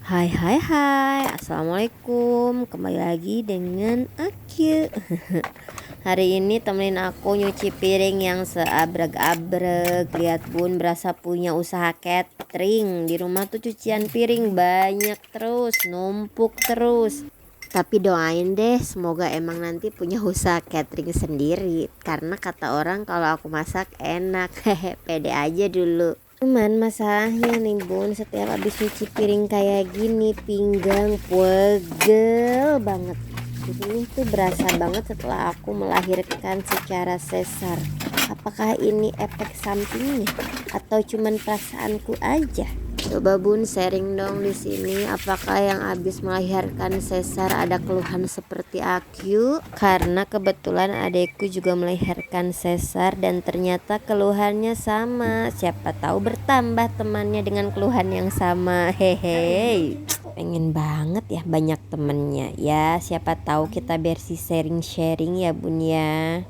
Hai hai hai, assalamualaikum. Kembali lagi dengan Akyu. Hari ini temenin aku nyuci piring yang seabrek-abrek. Lihat bun, berasa punya usaha catering. Di rumah tuh cucian piring banyak terus, numpuk terus. Tapi doain deh, semoga emang nanti punya usaha catering sendiri. Karena kata orang kalau aku masak enak. Hehe, pede aja dulu. Cuman masalahnya nih bun, setiap habis cuci piring kayak gini pinggang pegel banget. Ini tuh berasa banget setelah aku melahirkan secara sesar. Apakah ini efek sampingnya atau cuman perasaanku aja? Coba bun sharing dong di sini. Apakah yang habis melahirkan sesar ada keluhan seperti aku? Karena kebetulan adekku juga melahirkan sesar dan ternyata keluhannya sama. Siapa tahu bertambah temannya dengan keluhan yang sama. Hehe. Pengen banget ya banyak temennya. Ya siapa tahu kita bersih sharing-sharing ya bun ya.